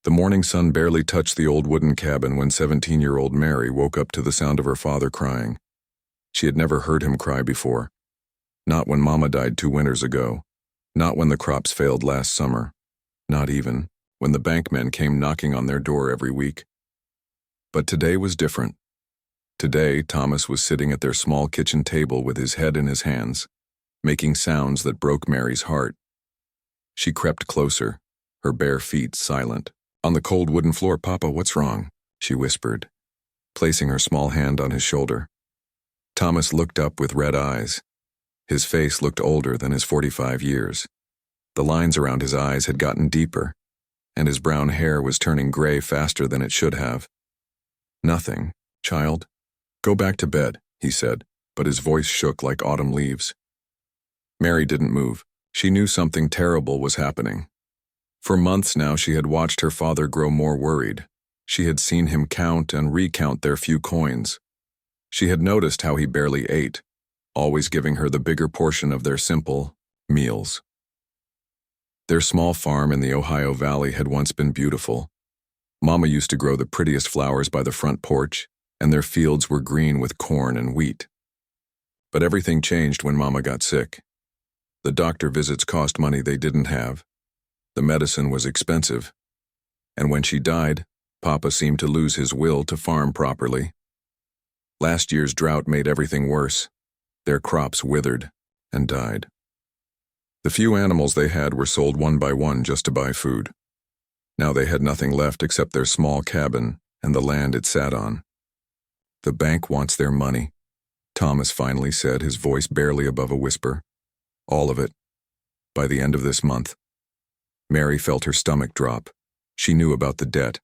The morning sun barely touched the old wooden cabin when 17-year-old Mary woke up to the sound of her father crying. She had never heard him cry before. Not when Mama died 2 winters ago. Not when the crops failed last summer. Not even when the bankmen came knocking on their door every week. But today was different. Today, Thomas was sitting at their small kitchen table with his head in his hands, making sounds that broke Mary's heart. She crept closer, her bare feet silent. On the cold wooden floor. "Papa, what's wrong?" she whispered, placing her small hand on his shoulder. Thomas looked up with red eyes. His face looked older than his 45 years. The lines around his eyes had gotten deeper, and his brown hair was turning gray faster than it should have. "Nothing, child. Go back to bed," he said, but his voice shook like autumn leaves. Mary didn't move. She knew something terrible was happening. For months now she had watched her father grow more worried. She had seen him count and recount their few coins. She had noticed how he barely ate, always giving her the bigger portion of their simple meals. Their small farm in the Ohio Valley had once been beautiful. Mama used to grow the prettiest flowers by the front porch, and their fields were green with corn and wheat. But everything changed when Mama got sick. The doctor visits cost money they didn't have. The medicine was expensive. And when she died, Papa seemed to lose his will to farm properly. Last year's drought made everything worse. Their crops withered and died. The few animals they had were sold one by one just to buy food. Now they had nothing left except their small cabin and the land it sat on. "The bank wants their money," Thomas finally said, his voice barely above a whisper. "All of it. By the end of this month." Mary felt her stomach drop. She knew about the debt.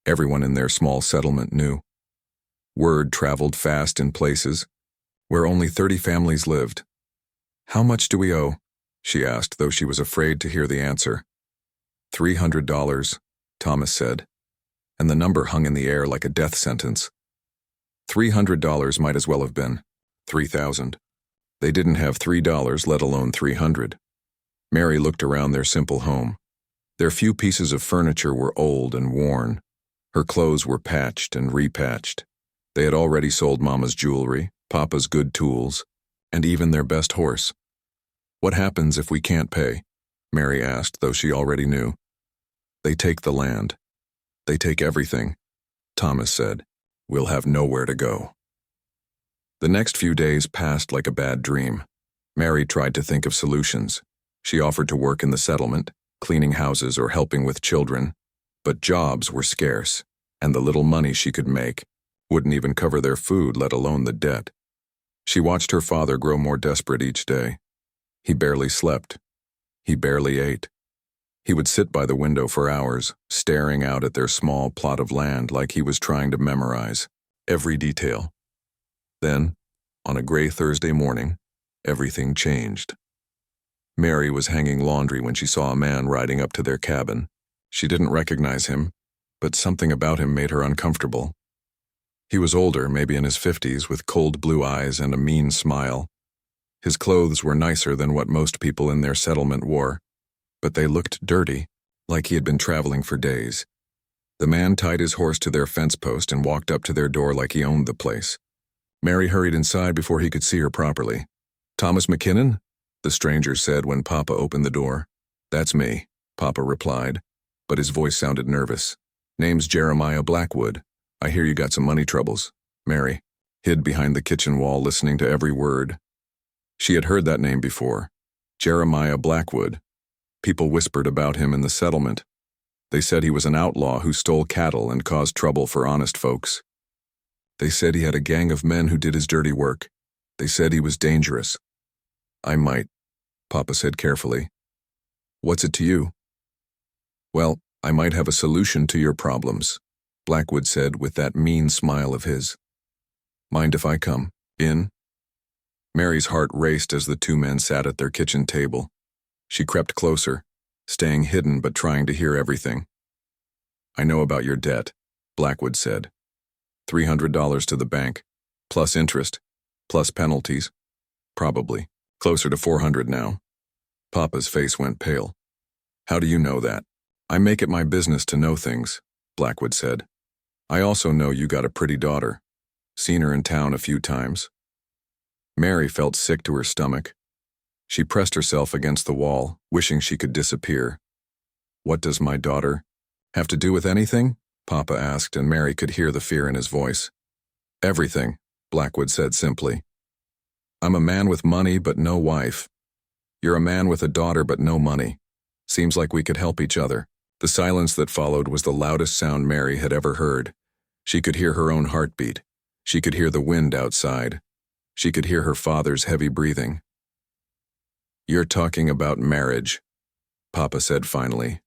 Everyone in their small settlement knew. Word traveled fast in places where only 30 families lived. "How much do we owe?" she asked, though she was afraid to hear the answer. $300, Thomas said, and the number hung in the air like a death sentence. $300 might as well have been 3,000. They didn't have $3, let alone 300. Mary looked around their simple home. Their few pieces of furniture were old and worn. Her clothes were patched and repatched. They had already sold Mama's jewelry, Papa's good tools, and even their best horse. "What happens if we can't pay?" Mary asked, though she already knew. "They take the land. They take everything," Thomas said. "We'll have nowhere to go." The next few days passed like a bad dream. Mary tried to think of solutions. She offered to work in the settlement, cleaning houses or helping with children, but jobs were scarce, and the little money she could make wouldn't even cover their food, let alone the debt. She watched her father grow more desperate each day. He barely slept. He barely ate. He would sit by the window for hours, staring out at their small plot of land like he was trying to memorize every detail. Then, on a gray Thursday morning, everything changed. Mary was hanging laundry when she saw a man riding up to their cabin. She didn't recognize him, but something about him made her uncomfortable. He was older, maybe in his 50s, with cold blue eyes and a mean smile. His clothes were nicer than what most people in their settlement wore, but they looked dirty, like he had been traveling for days. The man tied his horse to their fence post and walked up to their door like he owned the place. Mary hurried inside before he could see her properly. "Thomas McKinnon?" the stranger said when Papa opened the door. "That's me," Papa replied, but his voice sounded nervous. "Name's Jeremiah Blackwood. I hear you got some money troubles." Mary hid behind the kitchen wall, listening to every word. She had heard that name before. Jeremiah Blackwood. People whispered about him in the settlement. They said he was an outlaw who stole cattle and caused trouble for honest folks. They said he had a gang of men who did his dirty work. They said he was dangerous. "I might," Papa said carefully. "What's it to you?" "Well, I might have a solution to your problems," Blackwood said with that mean smile of his. "Mind if I come in?" Mary's heart raced as the 2 men sat at their kitchen table. She crept closer, staying hidden but trying to hear everything. "I know about your debt," Blackwood said. $300 to the bank, plus interest, plus penalties. Probably. Closer to 400 now. Papa's face went pale. "How do you know that?" I make it my business to know things, Blackwood said. I also know you got a pretty daughter. Seen her in town a few times. Mary felt sick to her stomach. She pressed herself against the wall, wishing she could disappear. What does my daughter have to do with anything? Papa asked, and Mary could hear the fear in his voice. Everything, Blackwood said simply. I'm a man with money but no wife. You're a man with a daughter but no money. Seems like we could help each other. The silence that followed was the loudest sound Mary had ever heard. She could hear her own heartbeat. She could hear the wind outside. She could hear her father's heavy breathing. You're talking about marriage, Papa said finally.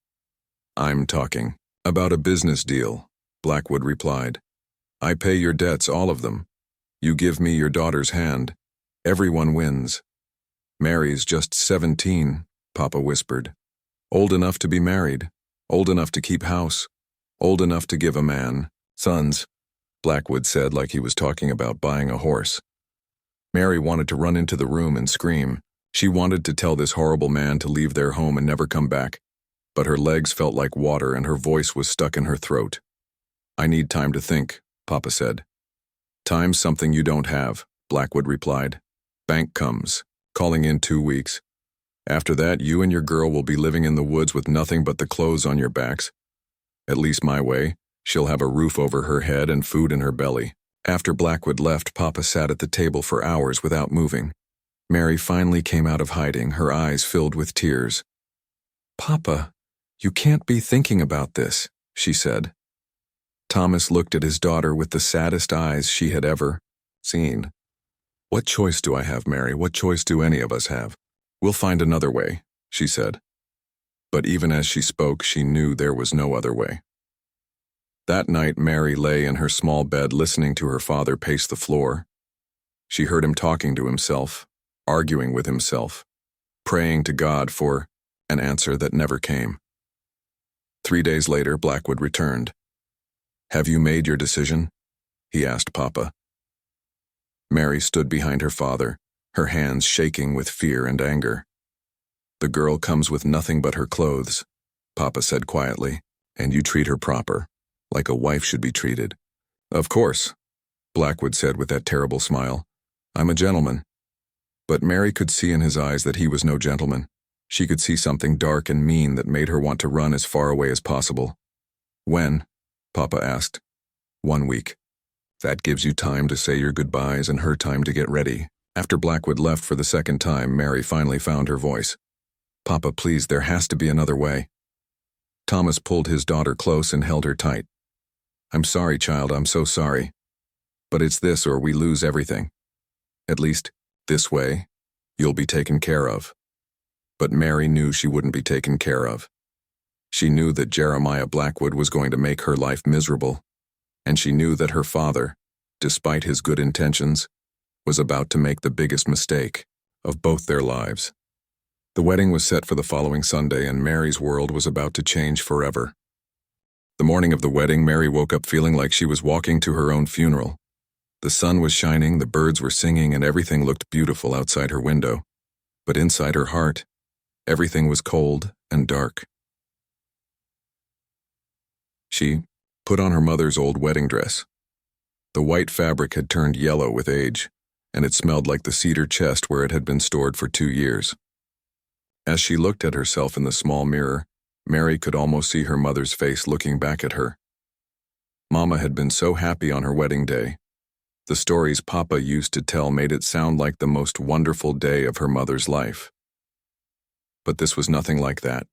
I'm talking about a business deal, Blackwood replied. I pay your debts, all of them. You give me your daughter's hand. Everyone wins. Mary's just 17, Papa whispered. Old enough to be married. Old enough to keep house. Old enough to give a man sons, Blackwood said like he was talking about buying a horse. Mary wanted to run into the room and scream. She wanted to tell this horrible man to leave their home and never come back. But her legs felt like water and her voice was stuck in her throat. I need time to think, Papa said. Time's something you don't have, Blackwood replied. Bank comes, calling in 2 weeks. After that, you and your girl will be living in the woods with nothing but the clothes on your backs. At least my way. She'll have a roof over her head and food in her belly. After Blackwood left, Papa sat at the table for hours without moving. Mary finally came out of hiding, her eyes filled with tears. Papa, you can't be thinking about this, she said. Thomas looked at his daughter with the saddest eyes she had ever seen. What choice do I have, Mary? What choice do any of us have? We'll find another way, she said. But even as she spoke, she knew there was no other way. That night, Mary lay in her small bed listening to her father pace the floor. She heard him talking to himself, arguing with himself, praying to God for an answer that never came. 3 days later, Blackwood returned. Have you made your decision? He asked Papa. Mary stood behind her father, her hands shaking with fear and anger. The girl comes with nothing but her clothes, Papa said quietly, and you treat her proper, like a wife should be treated. Of course, Blackwood said with that terrible smile. I'm a gentleman. But Mary could see in his eyes that he was no gentleman. She could see something dark and mean that made her want to run as far away as possible. When? Papa asked. 1 week. That gives you time to say your goodbyes and her time to get ready. After Blackwood left for the second time, Mary finally found her voice. Papa, please, there has to be another way. Thomas pulled his daughter close and held her tight. I'm sorry, child, I'm so sorry. But it's this or we lose everything. At least, this way, you'll be taken care of. But Mary knew she wouldn't be taken care of. She knew that Jeremiah Blackwood was going to make her life miserable, and she knew that her father, despite his good intentions, was about to make the biggest mistake of both their lives. The wedding was set for the following Sunday, and Mary's world was about to change forever. The morning of the wedding, Mary woke up feeling like she was walking to her own funeral. The sun was shining, the birds were singing, and everything looked beautiful outside her window. But inside her heart, everything was cold and dark. She put on her mother's old wedding dress. The white fabric had turned yellow with age, and it smelled like the cedar chest where it had been stored for 2 years. As she looked at herself in the small mirror, Mary could almost see her mother's face looking back at her. Mama had been so happy on her wedding day. The stories Papa used to tell made it sound like the most wonderful day of her mother's life. But this was nothing like that.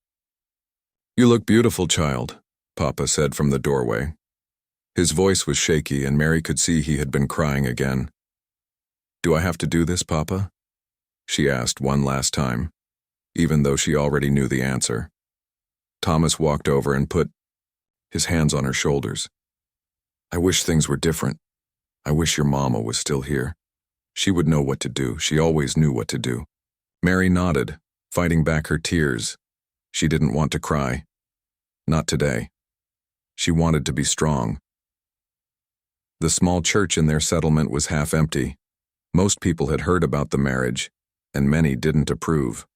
You look beautiful, child, Papa said from the doorway. His voice was shaky, and Mary could see he had been crying again. Do I have to do this, Papa? She asked one last time, even though she already knew the answer. Thomas walked over and put his hands on her shoulders. I wish things were different. I wish your mama was still here. She would know what to do. She always knew what to do. Mary nodded, fighting back her tears. She didn't want to cry. Not today. She wanted to be strong. The small church in their settlement was half empty. Most people had heard about the marriage, and many didn't approve.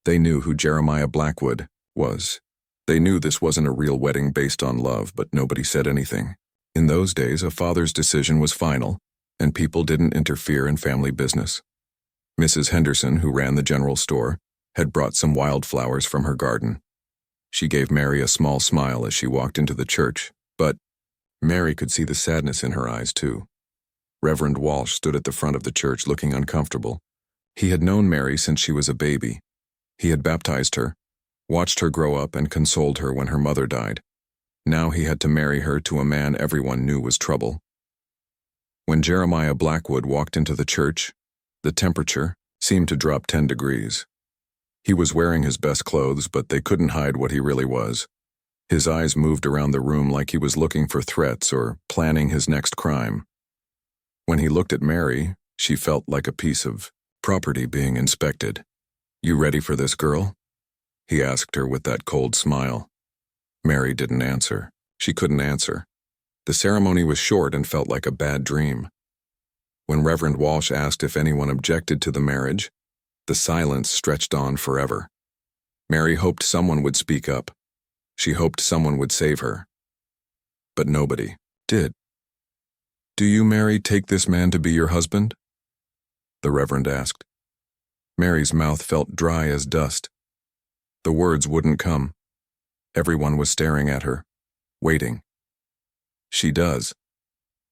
They knew who Jeremiah Blackwood was. They knew this wasn't a real wedding based on love, but nobody said anything. In those days, a father's decision was final, and people didn't interfere in family business. Mrs. Henderson, who ran the general store, had brought some wildflowers from her garden. She gave Mary a small smile as she walked into the church, but Mary could see the sadness in her eyes, too. Reverend Walsh stood at the front of the church looking uncomfortable. He had known Mary since she was a baby. He had baptized her, watched her grow up, and consoled her when her mother died. Now he had to marry her to a man everyone knew was trouble. When Jeremiah Blackwood walked into the church, the temperature seemed to drop 10 degrees. He was wearing his best clothes, but they couldn't hide what he really was. His eyes moved around the room like he was looking for threats or planning his next crime. When he looked at Mary, she felt like a piece of property being inspected. "You ready for this, girl?" he asked her with that cold smile. Mary didn't answer. She couldn't answer. The ceremony was short and felt like a bad dream. When Reverend Walsh asked if anyone objected to the marriage, the silence stretched on forever. Mary hoped someone would speak up. She hoped someone would save her. But nobody did. "Do you, Mary, take this man to be your husband?" the Reverend asked. Mary's mouth felt dry as dust. The words wouldn't come. Everyone was staring at her, waiting. "She does,"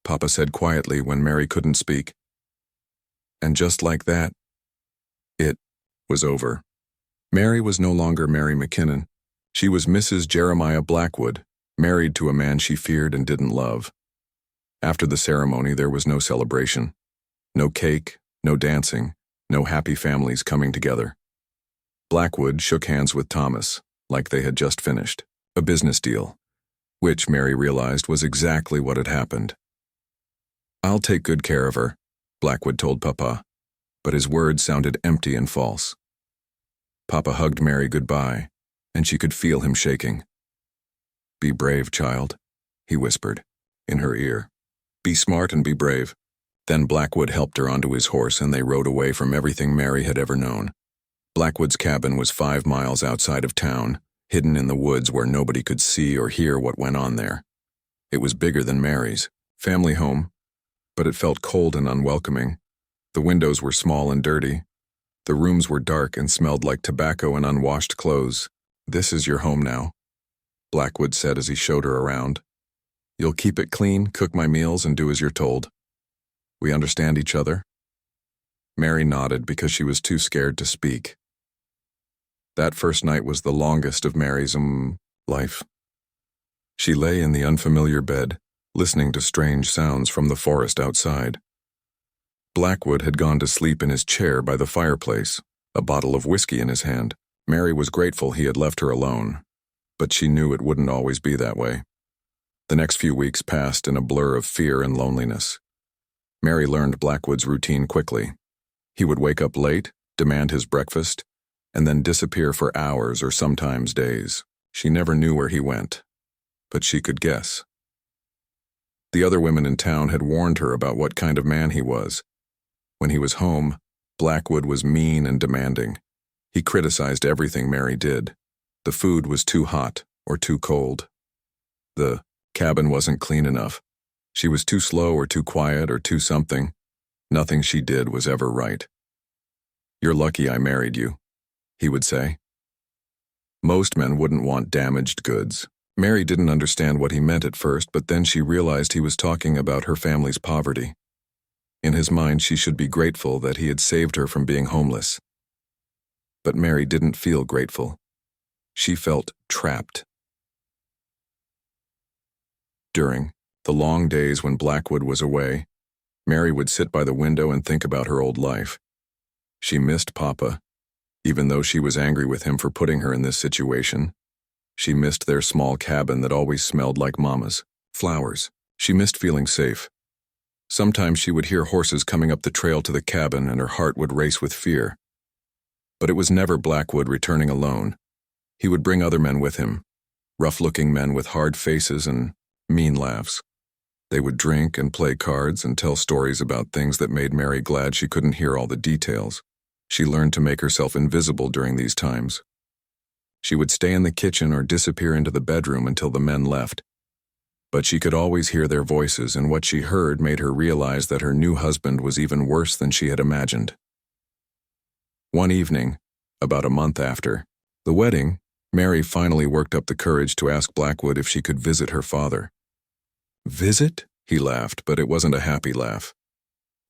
Papa said quietly when Mary couldn't speak. And just like that, it was over. Mary was no longer Mary McKinnon. She was Mrs. Jeremiah Blackwood, married to a man she feared and didn't love. After the ceremony, there was no celebration. No cake, no dancing, no happy families coming together. Blackwood shook hands with Thomas, like they had just finished a business deal, which Mary realized was exactly what had happened. "I'll take good care of her," Blackwood told Papa, but his words sounded empty and false. Papa hugged Mary goodbye, and she could feel him shaking. "Be brave, child," he whispered in her ear. "Be smart and be brave." Then Blackwood helped her onto his horse and they rode away from everything Mary had ever known. Blackwood's cabin was 5 miles outside of town, hidden in the woods where nobody could see or hear what went on there. It was bigger than Mary's family home, but it felt cold and unwelcoming. The windows were small and dirty. The rooms were dark and smelled like tobacco and unwashed clothes. "This is your home now," Blackwood said as he showed her around. "You'll keep it clean, cook my meals, and do as you're told. We understand each other?" Mary nodded because she was too scared to speak. That first night was the longest of Mary's life. She lay in the unfamiliar bed, listening to strange sounds from the forest outside. Blackwood had gone to sleep in his chair by the fireplace, a bottle of whiskey in his hand. Mary was grateful he had left her alone, but she knew it wouldn't always be that way. The next few weeks passed in a blur of fear and loneliness. Mary learned Blackwood's routine quickly. He would wake up late, demand his breakfast, and then disappear for hours or sometimes days. She never knew where he went, but she could guess. The other women in town had warned her about what kind of man he was. When he was home, Blackwood was mean and demanding. He criticized everything Mary did. The food was too hot or too cold. The cabin wasn't clean enough. She was too slow or too quiet or too something. Nothing she did was ever right. "You're lucky I married you," he would say. Most men wouldn't want damaged goods. Mary didn't understand what he meant at first, but then she realized he was talking about her family's poverty. In his mind, she should be grateful that he had saved her from being homeless. But Mary didn't feel grateful. She felt trapped. During the long days when Blackwood was away, Mary would sit by the window and think about her old life. She missed Papa, even though she was angry with him for putting her in this situation. She missed their small cabin that always smelled like Mama's flowers. She missed feeling safe. Sometimes she would hear horses coming up the trail to the cabin and her heart would race with fear. But it was never Blackwood returning alone. He would bring other men with him, rough-looking men with hard faces and mean laughs. They would drink and play cards and tell stories about things that made Mary glad she couldn't hear all the details. She learned to make herself invisible during these times. She would stay in the kitchen or disappear into the bedroom until the men left. But she could always hear their voices, and what she heard made her realize that her new husband was even worse than she had imagined. One evening, about a month after the wedding, Mary finally worked up the courage to ask Blackwood if she could visit her father. "Visit?" He laughed, but it wasn't a happy laugh.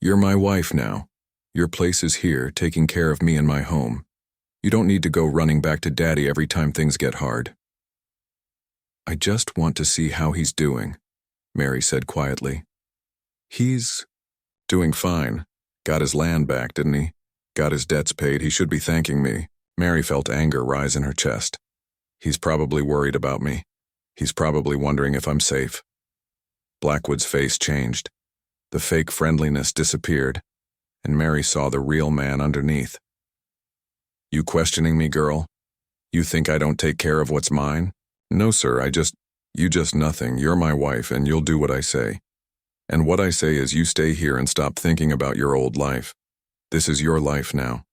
"You're my wife now. Your place is here, taking care of me and my home. You don't need to go running back to Daddy every time things get hard." "I just want to see how he's doing," Mary said quietly. "He's doing fine. Got his land back, didn't he? Got his debts paid. He should be thanking me." Mary felt anger rise in her chest. "He's probably worried about me. He's probably wondering if I'm safe." Blackwood's face changed. The fake friendliness disappeared, and Mary saw the real man underneath. "You questioning me, girl? You think I don't take care of what's mine?" "No, sir, you just nothing. You're my wife, and you'll do what I say. And what I say is you stay here and stop thinking about your old life. This is your life now."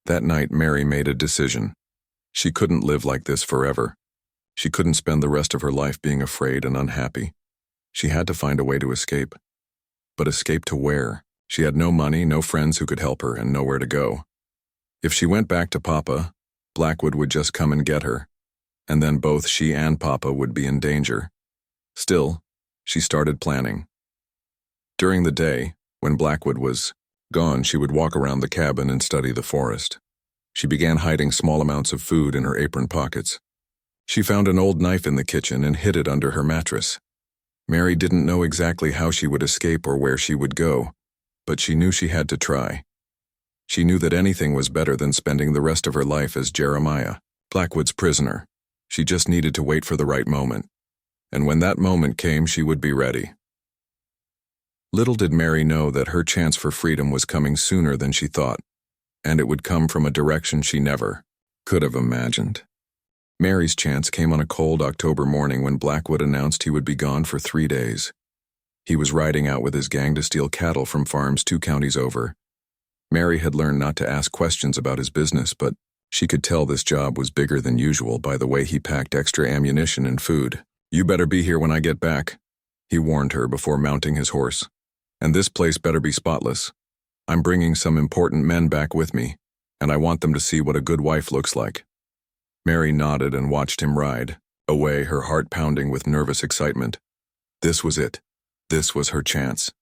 That night, Mary made a decision. She couldn't live like this forever. She couldn't spend the rest of her life being afraid and unhappy. She had to find a way to escape. But escape to where? She had no money, no friends who could help her, and nowhere to go. If she went back to Papa, Blackwood would just come and get her, and then both she and Papa would be in danger. Still, she started planning. During the day, when Blackwood was gone, she would walk around the cabin and study the forest. She began hiding small amounts of food in her apron pockets. She found an old knife in the kitchen and hid it under her mattress. Mary didn't know exactly how she would escape or where she would go, but she knew she had to try. She knew that anything was better than spending the rest of her life as Jeremiah, Blackwood's prisoner. She just needed to wait for the right moment. And when that moment came, she would be ready. Little did Mary know that her chance for freedom was coming sooner than she thought, and it would come from a direction she never could have imagined. Mary's chance came on a cold October morning when Blackwood announced he would be gone for 3 days. He was riding out with his gang to steal cattle from farms 2 counties over. Mary had learned not to ask questions about his business, but she could tell this job was bigger than usual by the way he packed extra ammunition and food. "You better be here when I get back," he warned her before mounting his horse. "And this place better be spotless. I'm bringing some important men back with me, and I want them to see what a good wife looks like." Mary nodded and watched him ride away, her heart pounding with nervous excitement. This was it. This was her chance.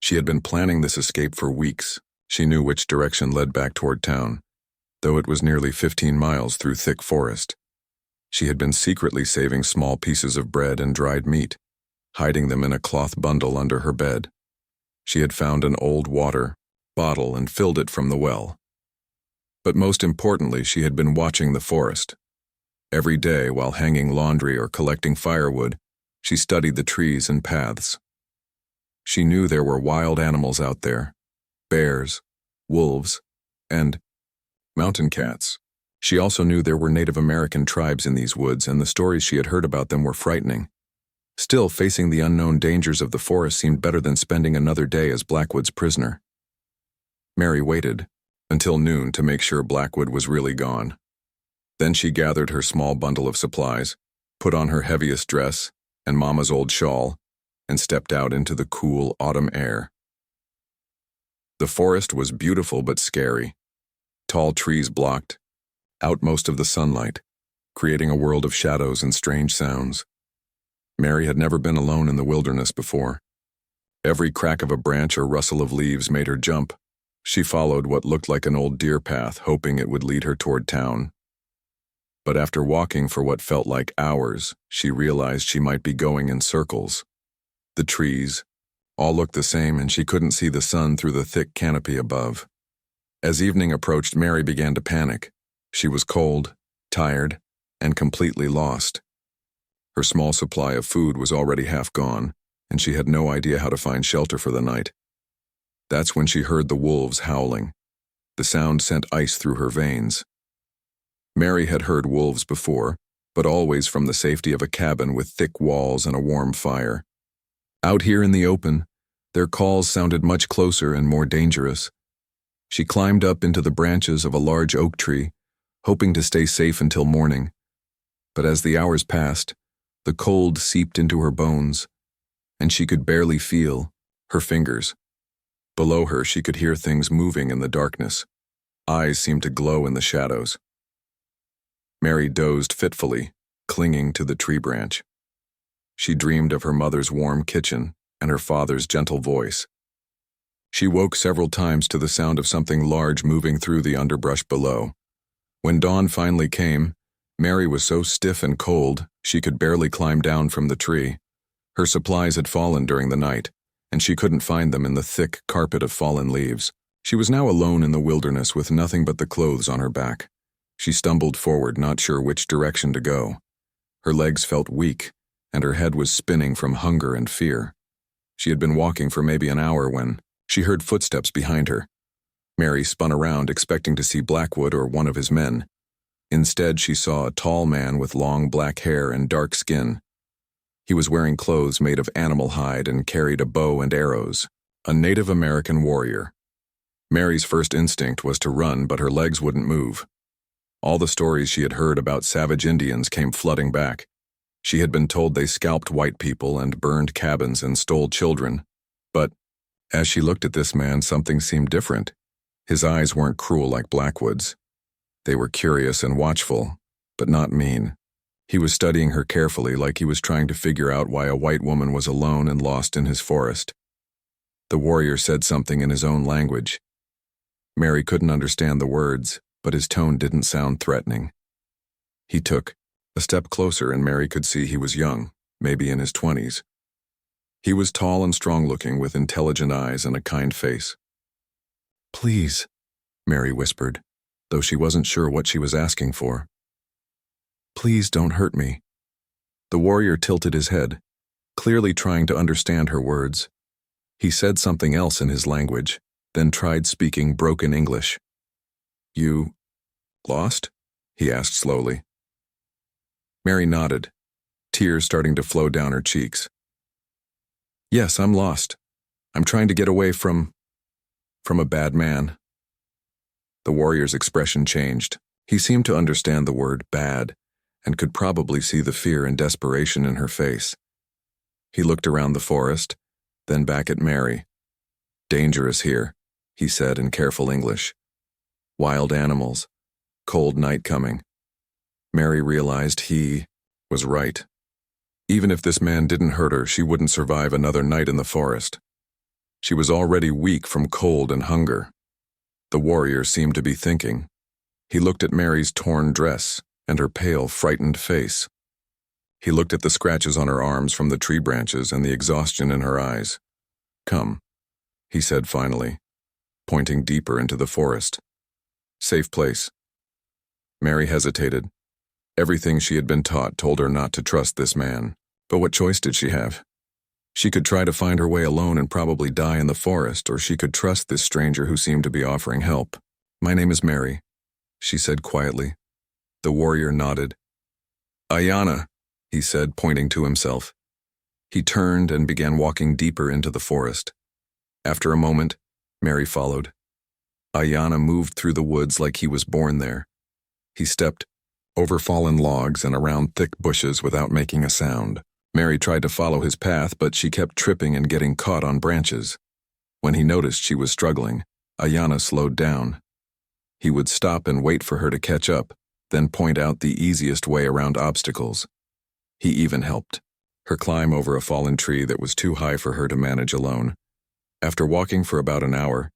She had been planning this escape for weeks. She knew which direction led back toward town, though it was nearly 15 miles through thick forest. She had been secretly saving small pieces of bread and dried meat, hiding them in a cloth bundle under her bed. She had found an old water bottle and filled it from the well. But most importantly, she had been watching the forest. Every day, while hanging laundry or collecting firewood, she studied the trees and paths. She knew there were wild animals out there: bears, wolves, and mountain cats. She also knew there were Native American tribes in these woods, and the stories she had heard about them were frightening. Still, facing the unknown dangers of the forest seemed better than spending another day as Blackwood's prisoner. Mary waited until noon to make sure Blackwood was really gone. Then she gathered her small bundle of supplies, put on her heaviest dress and Mama's old shawl, and stepped out into the cool autumn air. The forest was beautiful but scary. Tall trees blocked out most of the sunlight, creating a world of shadows and strange sounds. Mary had never been alone in the wilderness before. Every crack of a branch or rustle of leaves made her jump. She followed what looked like an old deer path, hoping it would lead her toward town. But after walking for what felt like hours, she realized she might be going in circles. The trees all looked the same, and she couldn't see the sun through the thick canopy above. As evening approached, Mary began to panic. She was cold, tired, and completely lost. Her small supply of food was already half gone, and she had no idea how to find shelter for the night. That's when she heard the wolves howling. The sound sent ice through her veins. Mary had heard wolves before, but always from the safety of a cabin with thick walls and a warm fire. Out here in the open, their calls sounded much closer and more dangerous. She climbed up into the branches of a large oak tree, hoping to stay safe until morning. But as the hours passed, the cold seeped into her bones, and she could barely feel her fingers. Below her, she could hear things moving in the darkness. Eyes seemed to glow in the shadows. Mary dozed fitfully, clinging to the tree branch. She dreamed of her mother's warm kitchen and her father's gentle voice. She woke several times to the sound of something large moving through the underbrush below. When dawn finally came, Mary was so stiff and cold she could barely climb down from the tree. Her supplies had fallen during the night, and she couldn't find them in the thick carpet of fallen leaves. She was now alone in the wilderness with nothing but the clothes on her back. She stumbled forward, not sure which direction to go. Her legs felt weak, and her head was spinning from hunger and fear. She had been walking for maybe an hour when she heard footsteps behind her. Mary spun around, expecting to see Blackwood or one of his men. Instead, she saw a tall man with long black hair and dark skin. He was wearing clothes made of animal hide and carried a bow and arrows, a Native American warrior. Mary's first instinct was to run, but her legs wouldn't move. All the stories she had heard about savage Indians came flooding back. She had been told they scalped white people and burned cabins and stole children. But as she looked at this man, something seemed different. His eyes weren't cruel like Blackwood's. They were curious and watchful, but not mean. He was studying her carefully, like he was trying to figure out why a white woman was alone and lost in his forest. The warrior said something in his own language. Mary couldn't understand the words, but his tone didn't sound threatening. He took a step closer, and Mary could see he was young, maybe in his 20s. He was tall and strong-looking, with intelligent eyes and a kind face. "Please," Mary whispered, though she wasn't sure what she was asking for. "Please don't hurt me." The warrior tilted his head, clearly trying to understand her words. He said something else in his language, then tried speaking broken English. "You lost?" he asked slowly. Mary nodded, tears starting to flow down her cheeks. "Yes, I'm lost. I'm trying to get away from a bad man." The warrior's expression changed. He seemed to understand the word bad, and could probably see the fear and desperation in her face. He looked around the forest, then back at Mary. "Dangerous here," he said in careful English. "Wild animals, cold night coming." Mary realized he was right. Even if this man didn't hurt her, she wouldn't survive another night in the forest. She was already weak from cold and hunger. The warrior seemed to be thinking. He looked at Mary's torn dress and her pale, frightened face. He looked at the scratches on her arms from the tree branches and the exhaustion in her eyes. "Come," he said finally, pointing deeper into the forest. "Safe place." Mary hesitated. Everything she had been taught told her not to trust this man. But what choice did she have? She could try to find her way alone and probably die in the forest, or she could trust this stranger who seemed to be offering help. "My name is Mary," she said quietly. The warrior nodded. "Ayanna," he said, pointing to himself. He turned and began walking deeper into the forest. After a moment, Mary followed. Ayanna moved through the woods like he was born there. He stepped over fallen logs and around thick bushes without making a sound. Mary tried to follow his path, but she kept tripping and getting caught on branches. When he noticed she was struggling, Ayanna slowed down. He would stop and wait for her to catch up, then point out the easiest way around obstacles. He even helped her climb over a fallen tree that was too high for her to manage alone. After walking for about an hour,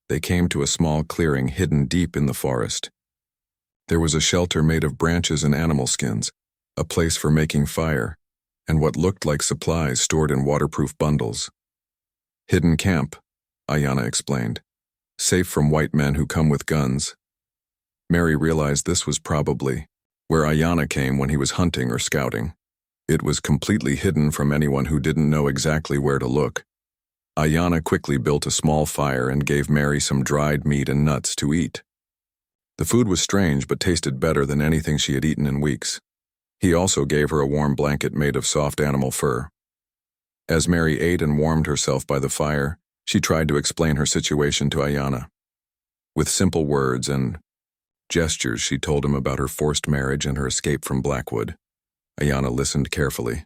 they came to a small clearing hidden deep in the forest. There was a shelter made of branches and animal skins, a place for making fire, and what looked like supplies stored in waterproof bundles. "Hidden camp," Ayanna explained. "Safe from white men who come with guns." Mary realized this was probably where Ayanna came when he was hunting or scouting. It was completely hidden from anyone who didn't know exactly where to look. Ayanna quickly built a small fire and gave Mary some dried meat and nuts to eat. The food was strange but tasted better than anything she had eaten in weeks. He also gave her a warm blanket made of soft animal fur. As Mary ate and warmed herself by the fire, she tried to explain her situation to Ayanna. With simple words and Gestures, she told him about her forced marriage and her escape from Blackwood. Ayanna listened carefully.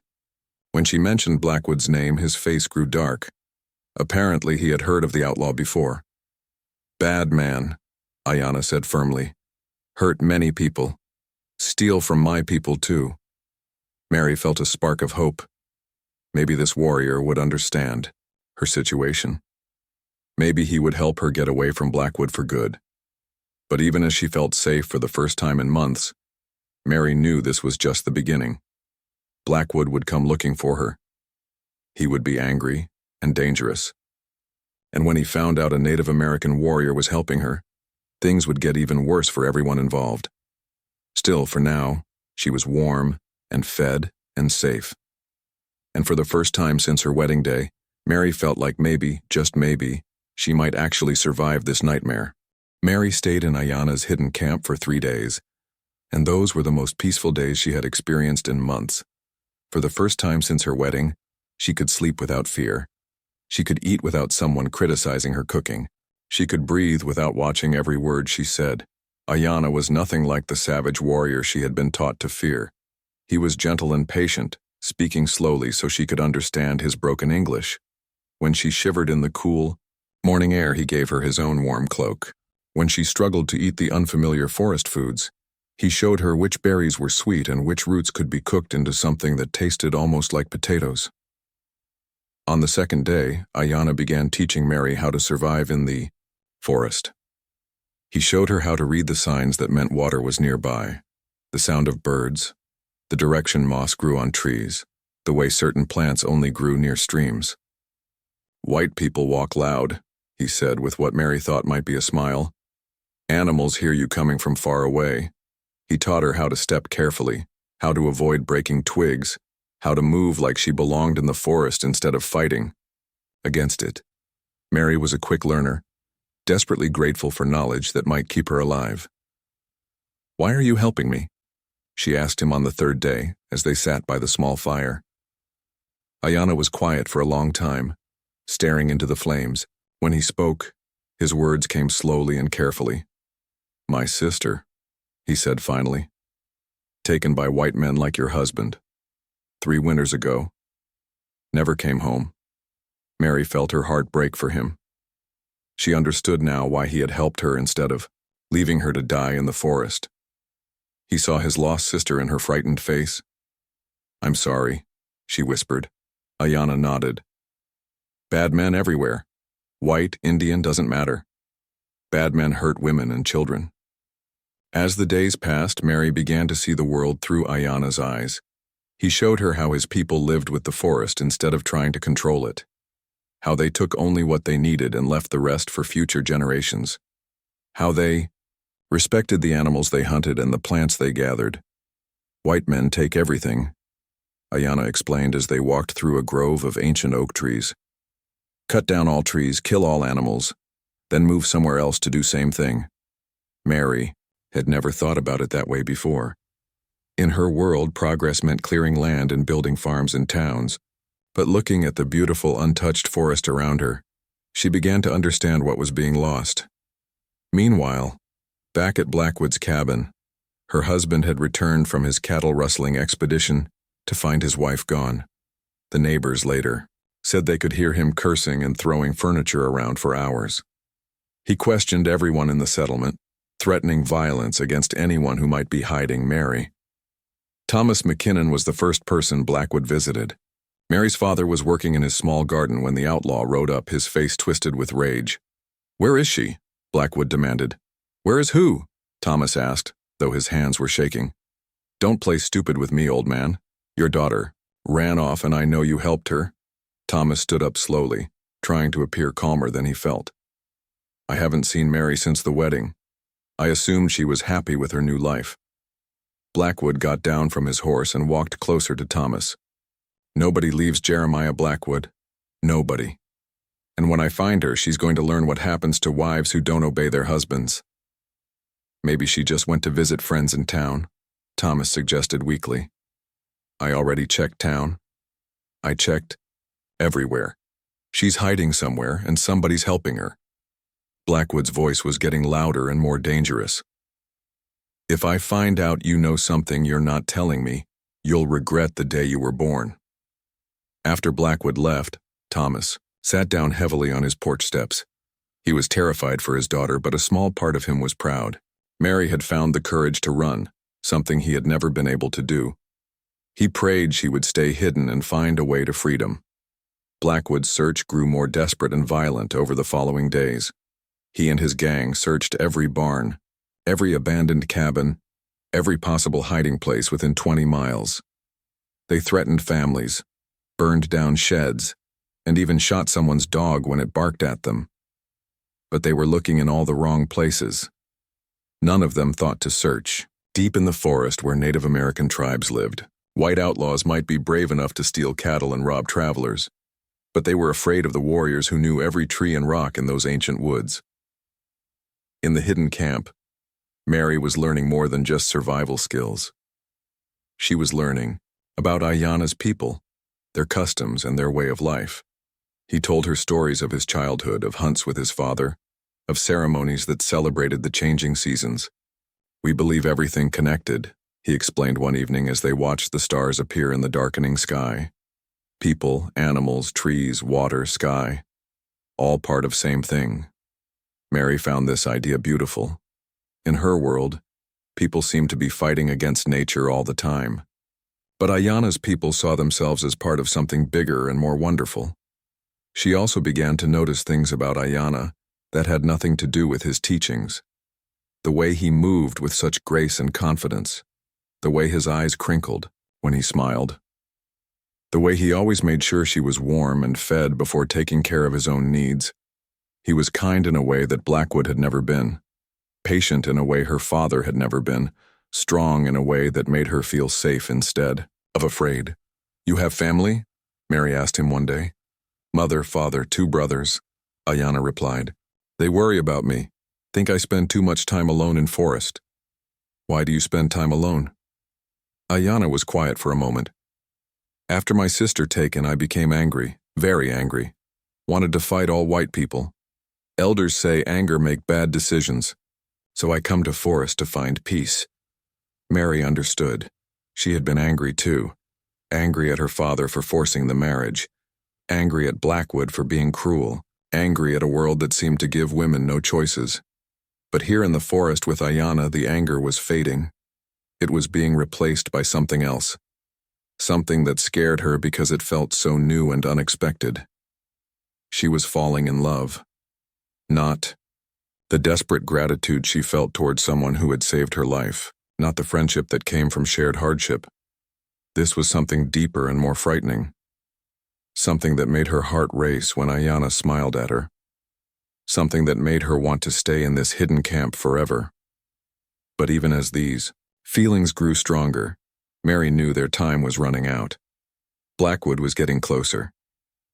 When she mentioned Blackwood's name, his face grew dark. Apparently, he had heard of the outlaw before. Bad man, Ayanna said firmly. Hurt many people. Steal from my people, too. Mary felt a spark of hope. Maybe this warrior would understand her situation. Maybe he would help her get away from Blackwood for good. But even as she felt safe for the first time in months, Mary knew this was just the beginning. Blackwood would come looking for her. He would be angry and dangerous. And when he found out a Native American warrior was helping her, things would get even worse for everyone involved. Still, for now, she was warm and fed and safe. And for the first time since her wedding day, Mary felt like maybe, just maybe, she might actually survive this nightmare. Mary stayed in Ayanna's hidden camp for 3 days, and those were the most peaceful days she had experienced in months. For the first time since her wedding, she could sleep without fear. She could eat without someone criticizing her cooking. She could breathe without watching every word she said. Ayanna was nothing like the savage warrior she had been taught to fear. He was gentle and patient, speaking slowly so she could understand his broken English. When she shivered in the cool, morning air, he gave her his own warm cloak. When she struggled to eat the unfamiliar forest foods, he showed her which berries were sweet and which roots could be cooked into something that tasted almost like potatoes. On the second day, Ayanna began teaching Mary how to survive in the forest. He showed her how to read the signs that meant water was nearby, the sound of birds, the direction moss grew on trees, the way certain plants only grew near streams. White people walk loud, he said with what Mary thought might be a smile. Animals hear you coming from far away. He taught her how to step carefully, how to avoid breaking twigs, how to move like she belonged in the forest instead of fighting against it. Mary was a quick learner, desperately grateful for knowledge that might keep her alive. "Why are you helping me?" she asked him on the third day as they sat by the small fire. Ayanna was quiet for a long time, staring into the flames. When he spoke, his words came slowly and carefully. "My sister," he said finally. "Taken by white men like your husband. 3 winters ago. Never came home." Mary felt her heart break for him. She understood now why he had helped her instead of leaving her to die in the forest. He saw his lost sister in her frightened face. "I'm sorry," she whispered. Ayanna nodded. "Bad men everywhere. White, Indian, doesn't matter. Bad men hurt women and children." As the days passed, Mary began to see the world through Ayanna's eyes. He showed her how his people lived with the forest instead of trying to control it. How they took only what they needed and left the rest for future generations. How they respected the animals they hunted and the plants they gathered. "White men take everything," Ayanna explained as they walked through a grove of ancient oak trees. "Cut down all trees, kill all animals, then move somewhere else to do same thing." Mary had never thought about it that way before. In her world, progress meant clearing land and building farms and towns, but looking at the beautiful, untouched forest around her, she began to understand what was being lost. Meanwhile, back at Blackwood's cabin, her husband had returned from his cattle-rustling expedition to find his wife gone. The neighbors later said they could hear him cursing and throwing furniture around for hours. He questioned everyone in the settlement, threatening violence against anyone who might be hiding Mary. Thomas McKinnon was the first person Blackwood visited. Mary's father was working in his small garden when the outlaw rode up, his face twisted with rage. "Where is she?" Blackwood demanded. "Where is who?" Thomas asked, though his hands were shaking. "Don't play stupid with me, old man. Your daughter ran off and I know you helped her." Thomas stood up slowly, trying to appear calmer than he felt. "I haven't seen Mary since the wedding. I assumed she was happy with her new life." Blackwood got down from his horse and walked closer to Thomas. "Nobody leaves Jeremiah Blackwood. Nobody. And when I find her, she's going to learn what happens to wives who don't obey their husbands." "Maybe she just went to visit friends in town," Thomas suggested weakly. "I already checked town. I checked everywhere. She's hiding somewhere and somebody's helping her." Blackwood's voice was getting louder and more dangerous. If I find out you know something you're not telling me, you'll regret the day you were born." After Blackwood left, Thomas sat down heavily on his porch steps. He was terrified for his daughter, but a small part of him was proud. Mary had found the courage to run, something he had never been able to do. He prayed she would stay hidden and find a way to freedom. Blackwood's search grew more desperate and violent over the following days. He and his gang searched every barn, every abandoned cabin, every possible hiding place within 20 miles. They threatened families, burned down sheds, and even shot someone's dog when it barked at them. But they were looking in all the wrong places. None of them thought to search. Deep in the forest where Native American tribes lived, white outlaws might be brave enough to steal cattle and rob travelers, but they were afraid of the warriors who knew every tree and rock in those ancient woods. In the hidden camp, Mary was learning more than just survival skills. She was learning about Ayanna's people, their customs, and their way of life. He told her stories of his childhood, of hunts with his father, of ceremonies that celebrated the changing seasons. "We believe everything connected," he explained one evening as they watched the stars appear in the darkening sky. People, animals, trees, water, sky, all part of same thing. Mary found this idea beautiful. In her world, people seemed to be fighting against nature all the time. But Ayanna's people saw themselves as part of something bigger and more wonderful. She also began to notice things about Ayanna that had nothing to do with his teachings. The way he moved with such grace and confidence, the way his eyes crinkled when he smiled, the way he always made sure she was warm and fed before taking care of his own needs. He was kind in a way that Blackwood had never been, patient in a way her father had never been, strong in a way that made her feel safe instead of afraid. "You have family?" Mary asked him one day. "Mother, father, 2 brothers," Ayanna replied. "They worry about me, think I spend too much time alone in forest." "Why do you spend time alone?" Ayanna was quiet for a moment. "After my sister taken, I became angry, very angry. Wanted to fight all white people. Elders say anger make bad decisions, so I come to forest to find peace." Mary understood. She had been angry too. Angry at her father for forcing the marriage. Angry at Blackwood for being cruel. Angry at a world that seemed to give women no choices. But here in the forest with Ayanna, the anger was fading. It was being replaced by something else. Something that scared her because it felt so new and unexpected. She was falling in love. Not the desperate gratitude she felt towards someone who had saved her life, not the friendship that came from shared hardship. This was something deeper and more frightening. Something that made her heart race when Ayanna smiled at her. Something that made her want to stay in this hidden camp forever. But even as these feelings grew stronger, Mary knew their time was running out. Blackwood was getting closer.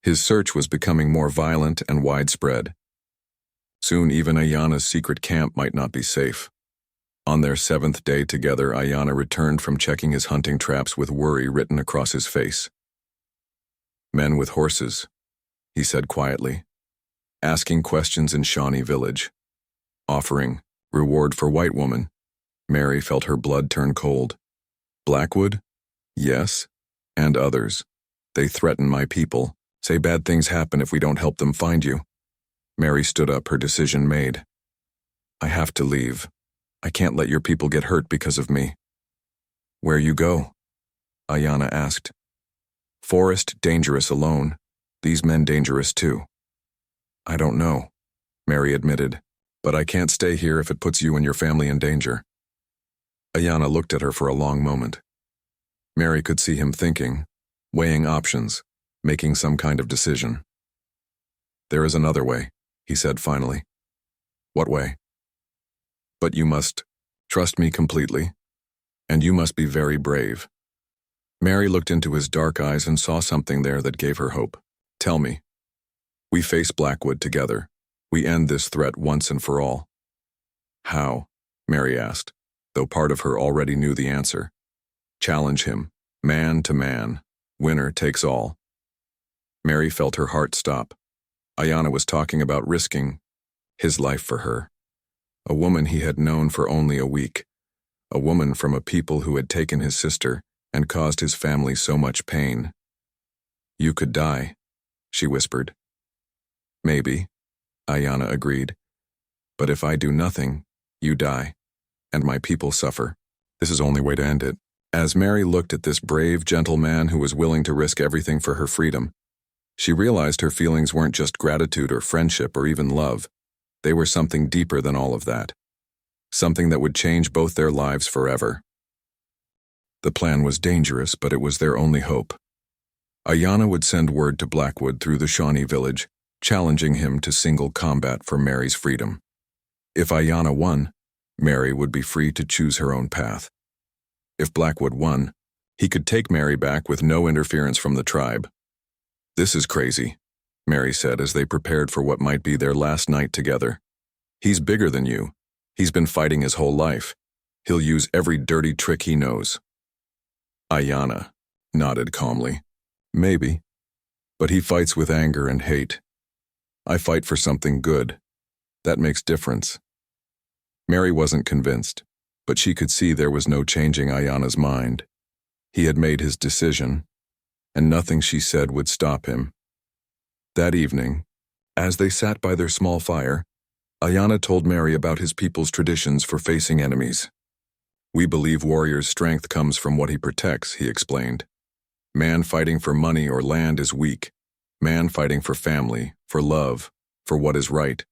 His search was becoming more violent and widespread. Soon even Ayanna's secret camp might not be safe. On their 7th day together, Ayanna returned from checking his hunting traps with worry written across his face. "Men with horses," he said quietly, asking questions in Shawnee village, offering reward for white woman. Mary felt her blood turn cold. "Blackwood? Yes, and others. They threaten my people, say bad things happen if we don't help them find you." Mary stood up, her decision made. "I have to leave. I can't let your people get hurt because of me." "Where you go?" Ayanna asked. "Forest dangerous alone. These men dangerous too." "I don't know," Mary admitted, "but I can't stay here if it puts you and your family in danger." Ayanna looked at her for a long moment. Mary could see him thinking, weighing options, making some kind of decision. "There is another way," he said finally. "What way?" "But you must trust me completely, and you must be very brave." Mary looked into his dark eyes and saw something there that gave her hope. "Tell me. We face Blackwood together. We end this threat once and for all." "How?" Mary asked, though part of her already knew the answer. "Challenge him, man to man. Winner takes all." Mary felt her heart stop. Ayanna was talking about risking his life for her. A woman he had known for only a week. a woman from a people who had taken his sister and caused his family so much pain. "You could die," she whispered. "Maybe," Ayanna agreed. "But if I do nothing, you die, and my people suffer. This is the only way to end it." As Mary looked at this brave, gentle man who was willing to risk everything for her freedom, she realized her feelings weren't just gratitude or friendship or even love. They were something deeper than all of that. Something that would change both their lives forever. The plan was dangerous, but it was their only hope. Ayanna would send word to Blackwood through the Shawnee village, challenging him to single combat for Mary's freedom. If Ayanna won, Mary would be free to choose her own path. If Blackwood won, he could take Mary back with no interference from the tribe. "This is crazy," Mary said as they prepared for what might be their last night together. "He's bigger than you. He's been fighting his whole life. He'll use every dirty trick he knows." Ayanna nodded calmly. "Maybe. But he fights with anger and hate. I fight for something good. That makes difference." Mary wasn't convinced, but she could see there was no changing Ayanna's mind. He had made his decision, and nothing she said would stop him. That evening, as they sat by their small fire, Ayanna told Mary about his people's traditions for facing enemies. "We believe warrior's strength comes from what he protects," he explained. "Man fighting for money or land is weak. Man fighting for family, for love, for what is right.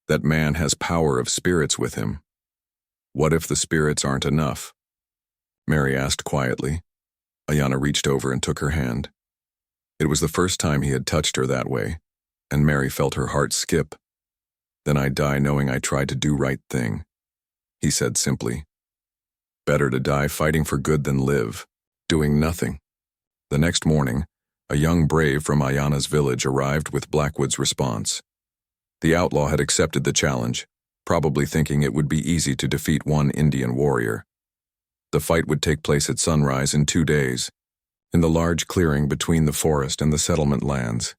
That man has power of spirits with him." "What if the spirits aren't enough?" Mary asked quietly. Ayanna reached over and took her hand. It was the first time he had touched her that way, and Mary felt her heart skip. "Then I die knowing I tried to do right thing," he said simply. "Better to die fighting for good than live, doing nothing." The next morning, a young brave from Ayanna's village arrived with Blackwood's response. The outlaw had accepted the challenge, probably thinking it would be easy to defeat one Indian warrior. The fight would take place at sunrise in 2 days, in the large clearing between the forest and the settlement lands.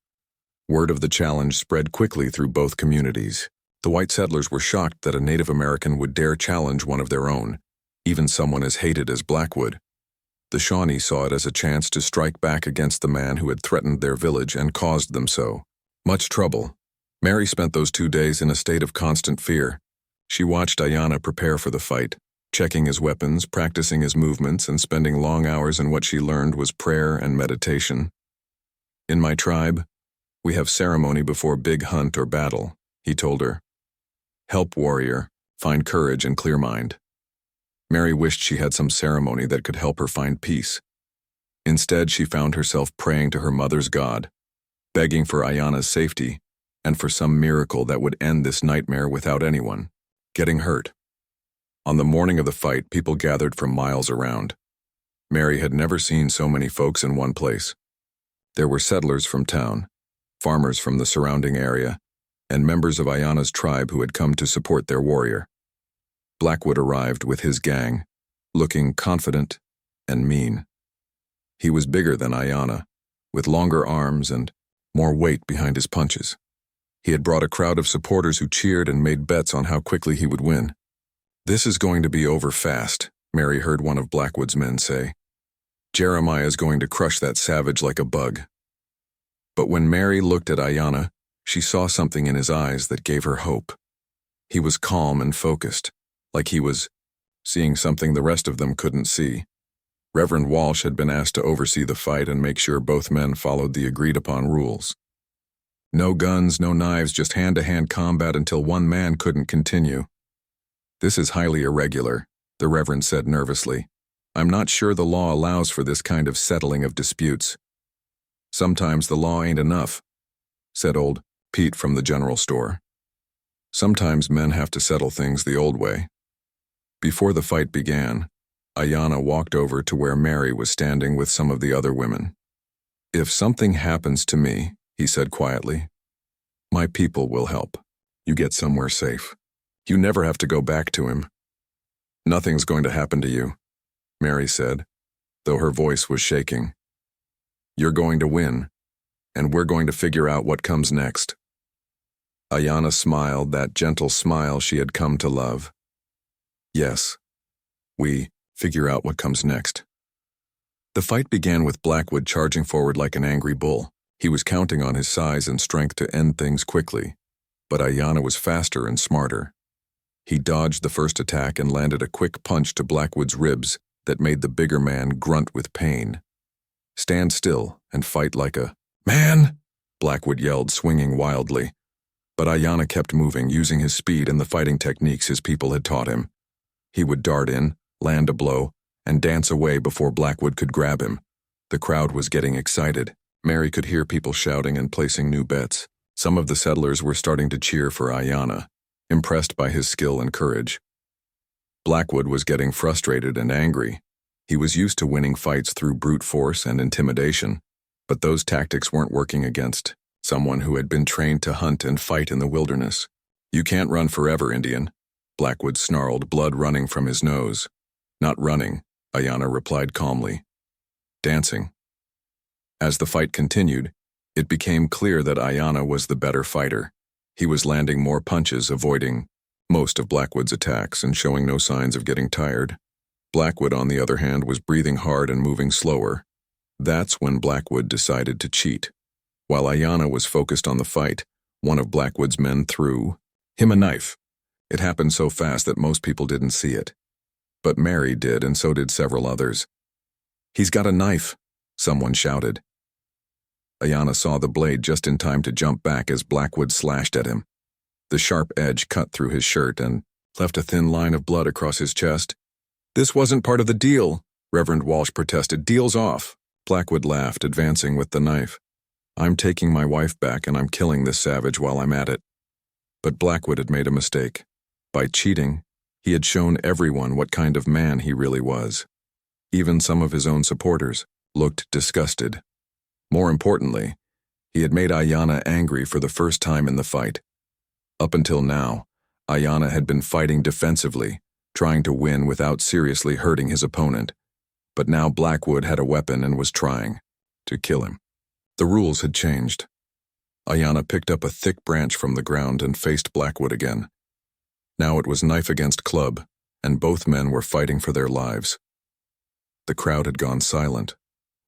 Word of the challenge spread quickly through both communities. The white settlers were shocked that a Native American would dare challenge one of their own, even someone as hated as Blackwood. The Shawnee saw it as a chance to strike back against the man who had threatened their village and caused them so much trouble. Mary spent those 2 days in a state of constant fear. She watched Ayanna prepare for the fight, checking his weapons, practicing his movements, and spending long hours in what she learned was prayer and meditation. "In my tribe, we have ceremony before big hunt or battle," he told her. "Help warrior, find courage and clear mind." Mary wished she had some ceremony that could help her find peace. Instead, she found herself praying to her mother's God, begging for Ayanna's safety, and for some miracle that would end this nightmare without anyone getting hurt. On the morning of the fight, people gathered from miles around. Mary had never seen so many folks in one place. There were settlers from town, farmers from the surrounding area, and members of Ayanna's tribe who had come to support their warrior. Blackwood arrived with his gang, looking confident and mean. He was bigger than Ayanna, with longer arms and more weight behind his punches. He had brought a crowd of supporters who cheered and made bets on how quickly he would win. "This is going to be over fast," Mary heard one of Blackwood's men say. "Jeremiah is going to crush that savage like a bug." But when Mary looked at Ayanna, she saw something in his eyes that gave her hope. He was calm and focused, like he was seeing something the rest of them couldn't see. Reverend Walsh had been asked to oversee the fight and make sure both men followed the agreed-upon rules. No guns, no knives, just hand-to-hand combat until one man couldn't continue. "This is highly irregular," the Reverend said nervously. "I'm not sure the law allows for this kind of settling of disputes." "Sometimes the law ain't enough," said old Pete from the general store. "Sometimes men have to settle things the old way." Before the fight began, Ayanna walked over to where Mary was standing with some of the other women. "If something happens to me," he said quietly, "my people will help. You get somewhere safe. You never have to go back to him." "Nothing's going to happen to you," Mary said, though her voice was shaking. "You're going to win, and we're going to figure out what comes next." Ayanna smiled, that gentle smile she had come to love. "Yes, We figure out what comes next. The fight began with Blackwood charging forward like an angry bull. He was counting on his size and strength to end things quickly, but Ayanna was faster and smarter. He dodged the first attack and landed a quick punch to Blackwood's ribs that made the bigger man grunt with pain. "Stand still and fight like a man," Blackwood yelled, swinging wildly. But Ayanna kept moving, using his speed and the fighting techniques his people had taught him. He would dart in, land a blow, and dance away before Blackwood could grab him. The crowd was getting excited. Mary could hear people shouting and placing new bets. Some of the settlers were starting to cheer for Ayanna, impressed by his skill and courage. Blackwood was getting frustrated and angry. He was used to winning fights through brute force and intimidation, but those tactics weren't working against someone who had been trained to hunt and fight in the wilderness. "You can't run forever, Indian," Blackwood snarled, blood running from his nose. "Not running," Ayanna replied calmly. "Dancing." As the fight continued, it became clear that Ayanna was the better fighter. He was landing more punches, avoiding most of Blackwood's attacks and showing no signs of getting tired. Blackwood, on the other hand, was breathing hard and moving slower. That's when Blackwood decided to cheat. While Ayanna was focused on the fight, one of Blackwood's men threw him a knife. It happened so fast that most people didn't see it. But Mary did, and so did several others. "He's got a knife," someone shouted. Ayanna saw the blade just in time to jump back as Blackwood slashed at him. The sharp edge cut through his shirt and left a thin line of blood across his chest. "This wasn't part of the deal," Reverend Walsh protested. "Deal's off." Blackwood laughed, advancing with the knife. "I'm taking my wife back and I'm killing this savage while I'm at it." But Blackwood had made a mistake. By cheating, he had shown everyone what kind of man he really was. Even some of his own supporters looked disgusted. More importantly, he had made Ayanna angry for the first time in the fight. Up until now, Ayanna had been fighting defensively, trying to win without seriously hurting his opponent. But now Blackwood had a weapon and was trying to kill him. The rules had changed. Ayanna picked up a thick branch from the ground and faced Blackwood again. Now it was knife against club, and both men were fighting for their lives. The crowd had gone silent,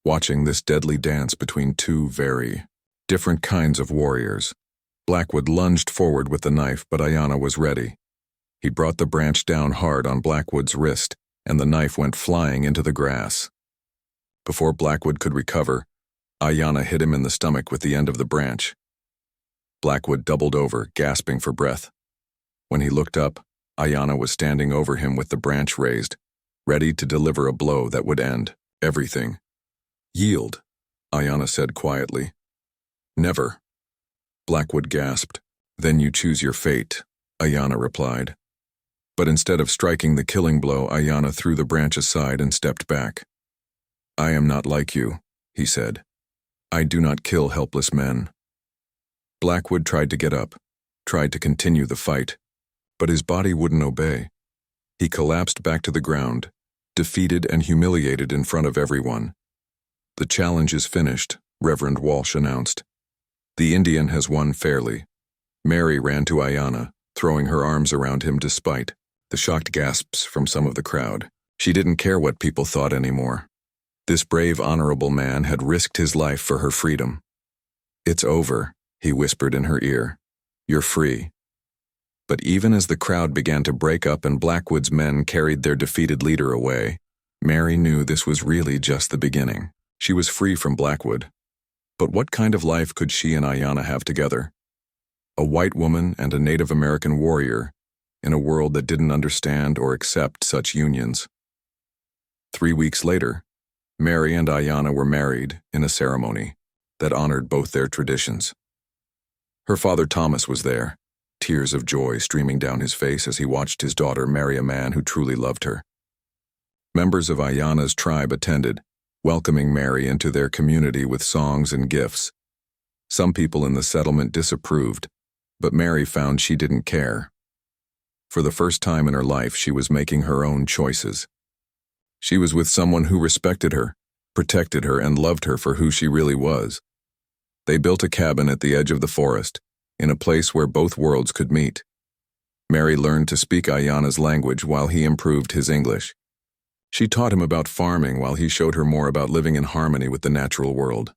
watching this deadly dance between two very different kinds of warriors. Blackwood lunged forward with the knife, but Ayanna was ready. He brought the branch down hard on Blackwood's wrist, and the knife went flying into the grass. Before Blackwood could recover, Ayanna hit him in the stomach with the end of the branch. Blackwood doubled over, gasping for breath. When he looked up, Ayanna was standing over him with the branch raised, ready to deliver a blow that would end everything. "Yield," Ayanna said quietly. "Never." Blackwood gasped. "Then you choose your fate," Ayanna replied. But instead of striking the killing blow, Ayanna threw the branch aside and stepped back. "I am not like you," he said. "I do not kill helpless men." Blackwood tried to get up, tried to continue the fight, but his body wouldn't obey. He collapsed back to the ground, defeated and humiliated in front of everyone. "The challenge is finished," Reverend Walsh announced. "The Indian has won fairly." Mary ran to Ayanna, throwing her arms around him despite the shocked gasps from some of the crowd. She didn't care what people thought anymore. This brave, honorable man had risked his life for her freedom. "It's over," he whispered in her ear. "You're free." But even as the crowd began to break up and Blackwood's men carried their defeated leader away, Mary knew this was really just the beginning. She was free from Blackwood. But what kind of life could she and Ayanna have together? A white woman and a Native American warrior in a world that didn't understand or accept such unions. 3 weeks later, Mary and Ayanna were married in a ceremony that honored both their traditions. Her father Thomas was there, tears of joy streaming down his face as he watched his daughter marry a man who truly loved her. Members of Ayanna's tribe attended, welcoming Mary into their community with songs and gifts. Some people in the settlement disapproved, but Mary found she didn't care. For the first time in her life, she was making her own choices. She was with someone who respected her, protected her, and loved her for who she really was. They built a cabin at the edge of the forest, in a place where both worlds could meet. Mary learned to speak Ayanna's language while he improved his English. She taught him about farming while he showed her more about living in harmony with the natural world.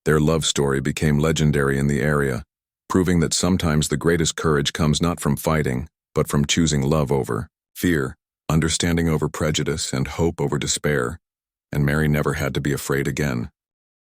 Their love story became legendary in the area, proving that sometimes the greatest courage comes not from fighting, but from choosing love over fear, understanding over prejudice, and hope over despair. And Mary never had to be afraid again.